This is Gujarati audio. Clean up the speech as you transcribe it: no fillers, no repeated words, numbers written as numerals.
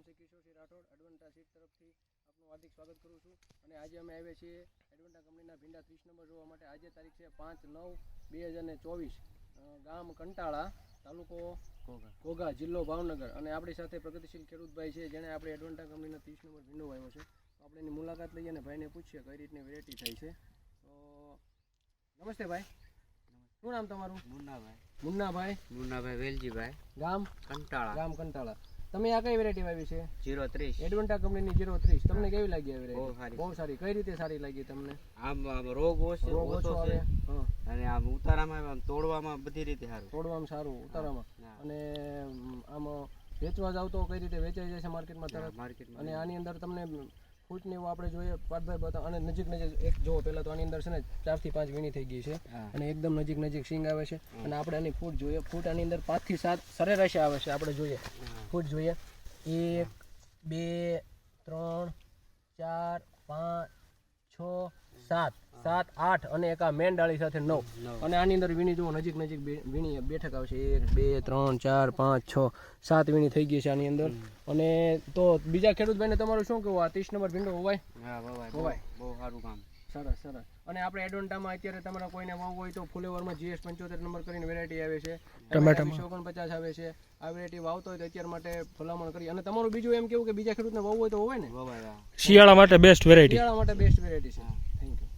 નામ છે કિશોરસિંહ રાઠોડ, એડવન્ટા સીડ તરફથી આપનું હાર્દિક સ્વાગત કરું છું. અને આજે અમે આવ્યા છીએ એડવન્ટા કંપનીના ભીંડા 30 નંબર જોવા માટે. આજે તારીખ છે 5/9/2024, ગામ કંટાળા, તાલુકો ઘોઘા, જિલ્લો ભાવનગર. અને આપણી સાથે પ્રગતિશીલ ખેડૂતભાઈ છે જેણે આપણે એડવન્ટા કંપનીનો 30 નંબર ભીંડો આવ્યો છે. તો આપણે એની મુલાકાત લઈએ અને ભાઈને પૂછીએ કઈ રીતની વેરાયટી થાય છે. તો નમસ્તે ભાઈ, શું નામ તમારું? મુન્નાભાઈ વેલજીભાઈ, ગામ કંટાળા. તમે આ કઈ વેરાયટી વાવી છે? 030. એડવન્ટા કંપનીની 030. તમને કેવી લાગી આ વેરાયટી? બહુ સારી. કઈ રીતે સારી લાગી તમને? આમ રોગ ઓછો આવે, અને આમ ઉતારામાં આમ તોડવામાં બધી રીતે સારું. તોડવામાં સારું, ઉતારામાં. અને આમ વેચવા જાવ તો કઈ રીતે વેચાઈ જાય છે માર્કેટમાં તરત? અને આની અંદર તમને ફૂટ ને એવું આપણે જોઈએ પાર્થભાઈ બતાવો. અને નજીક એક જોવો પહેલા તો આની અંદર છે ને 4 થી 5 વીણી થઈ ગઈ છે અને એકદમ નજીક સિંગ આવે છે. અને આપણે આની ફૂટ જોઈએ, ફૂટ આની અંદર 5 થી 7 સરેરાશ આવે છે. આપણે જોઈએ ફૂટ જોઈએ 1 2 3 4 5 6 7 8 અને એક આ મેન ડાળી સાથે 9. અને આની અંદર વીણી જુઓ, નજીક વીણી બેઠક આવશે 1 2 3 4 5 6 7 વીણી થઈ ગઈ છે આની અંદર. અને તો બીજા ખેડૂત ભાઈને તમારું શું કહેવું? આ 30 નંબર ભીંડો હોવાય? બહુ સારું કામ. સરસ. અને આપણે એડવન્ટામાં અત્યારે તમારા કોઈને વાવવું હોય તો ફુલેવરમાં GS 75 નંબર કરીને વેરાયટી આવે છે, ટમેટામાં 49 આવે છે. આ વેરાયટી વાવતો હોય તો અત્યાર માટે ભલામણ કરી. અને તમારું બીજું એમ કેવું કે બીજા ખેડૂતને વાવવું હોય તો હોવાય ને? શિયાળા માટે બેસ્ટ વેરાયટી છે. Thank you.